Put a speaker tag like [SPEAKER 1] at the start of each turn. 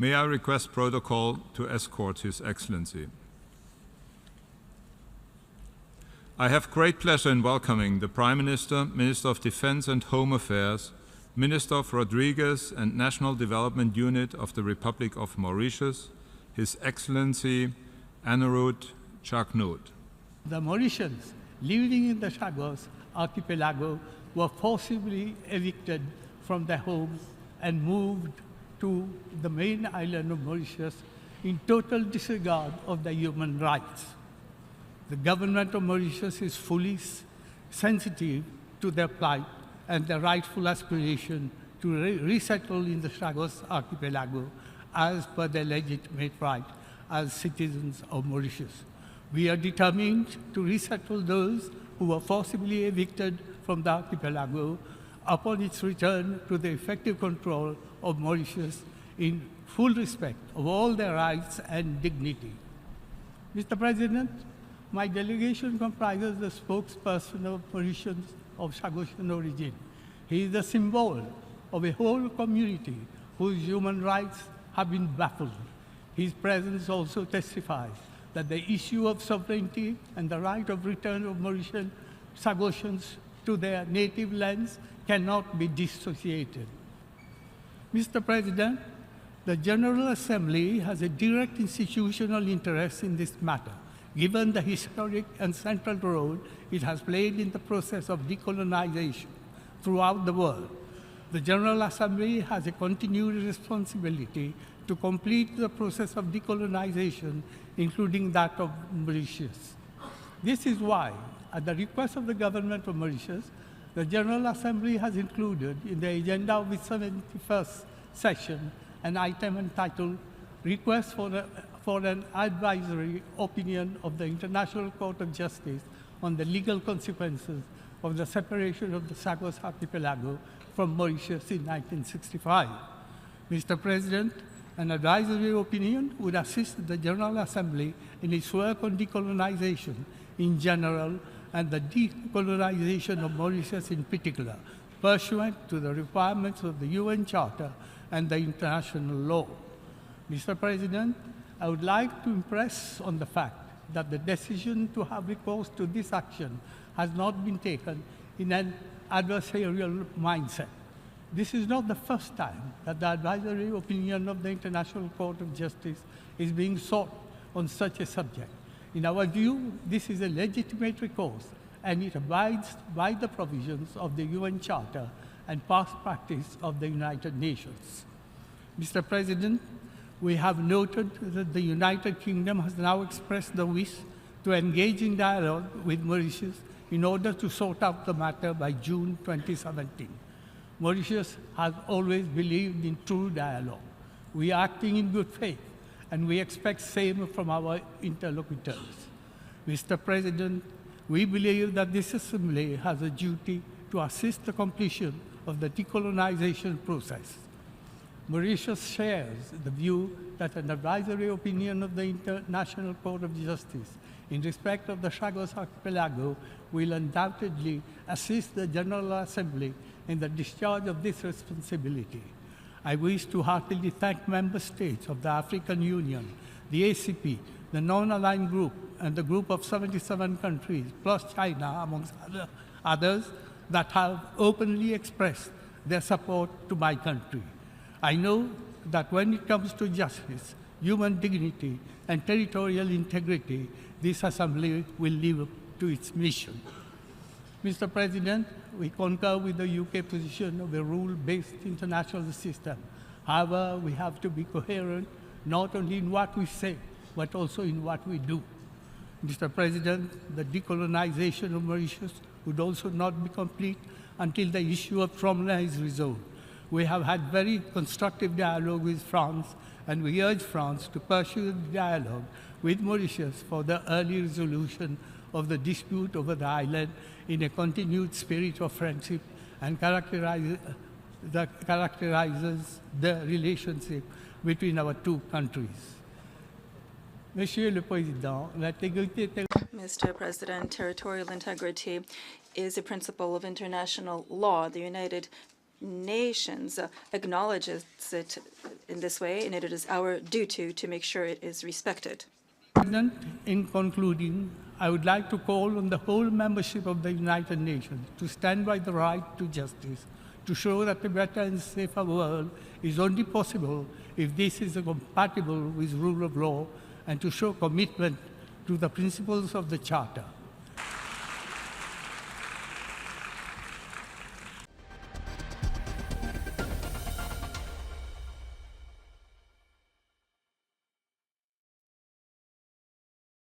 [SPEAKER 1] May I request protocol to escort His Excellency. I have great pleasure in welcoming the Prime Minister, Minister of Defense and Home Affairs, Minister of Rodriguez and National Development Unit of the Republic of Mauritius, His Excellency Anirudh Chagos.
[SPEAKER 2] The Mauritians living in the Chagos archipelago were forcibly evicted from their homes and moved to the main island of Mauritius in total disregard of their human rights. The government of Mauritius is fully sensitive to their plight and their rightful aspiration to resettle in the Chagos archipelago as per their legitimate right as citizens of Mauritius. We are determined to resettle those who were forcibly evicted from the archipelago upon its return to the effective control of Mauritius in full respect of all their rights and dignity. Mr. President, my delegation comprises the spokesperson of Mauritians of Chagosian origin. He is the symbol of a whole community whose human rights have been baffled. His presence also testifies that the issue of sovereignty and the right of return of Mauritian Chagosians to their native lands cannot be dissociated. Mr. President, the General Assembly has a direct institutional interest in this matter, given the historic and central role it has played in the process of decolonization throughout the world. The General Assembly has a continued responsibility to complete the process of decolonization, including that of Mauritius. This is why, at the request of the government of Mauritius, the General Assembly has included in the agenda of its 71st session an item entitled Request for an Advisory Opinion of the International Court of Justice on the legal consequences of the separation of the Chagos archipelago from Mauritius in 1965. Mr. President, an advisory opinion would assist the General Assembly in its work on decolonization in general and the decolonization of Mauritius in particular, pursuant to the requirements of the UN Charter and the international law. Mr. President, I would like to impress on the fact that the decision to have recourse to this action has not been taken in an adversarial mindset. This is not the first time that the advisory opinion of the International Court of Justice is being sought on such a subject. In our view, this is a legitimate recourse, and it abides by the provisions of the UN Charter and past practice of the United Nations. Mr. President, we have noted that the United Kingdom has now expressed the wish to engage in dialogue with Mauritius in order to sort out the matter by June 2017. Mauritius has always believed in true dialogue. We are acting in good faith, and we expect same from our interlocutors. Mr. President, we believe that this Assembly has a duty to assist the completion of the decolonization process. Mauritius shares the view that an advisory opinion of the International Court of Justice in respect of the Chagos archipelago will undoubtedly assist the General Assembly in the discharge of this responsibility. I wish to heartily thank member states of the African Union, the ACP, the non-aligned group, and the group of 77 countries, plus China, amongst others, that have openly expressed their support to my country. I know that when it comes to justice, human dignity, and territorial integrity, this Assembly will live up to its mission. Mr. President, we concur with the UK position of a rule-based international system. However, we have to be coherent, not only in what we say, but also in what we do. Mr. President, the decolonization of Mauritius would also not be complete until the issue of trauma is resolved. We have had very constructive dialogue with France, and we urge France to pursue the dialogue with Mauritius for the early resolution of the dispute over the island in a continued spirit of friendship and characterizes the relationship between our two countries. Monsieur le Président,
[SPEAKER 3] Mr. President, territorial integrity is a principle of international law. The United Nations acknowledges it in this way, and it is our duty to make sure it is respected.
[SPEAKER 2] President, in concluding, I would like to call on the whole membership of the United Nations to stand by the right to justice, to show that a better and safer world is only possible if this is compatible with rule of law, and to show commitment to the principles of the Charter.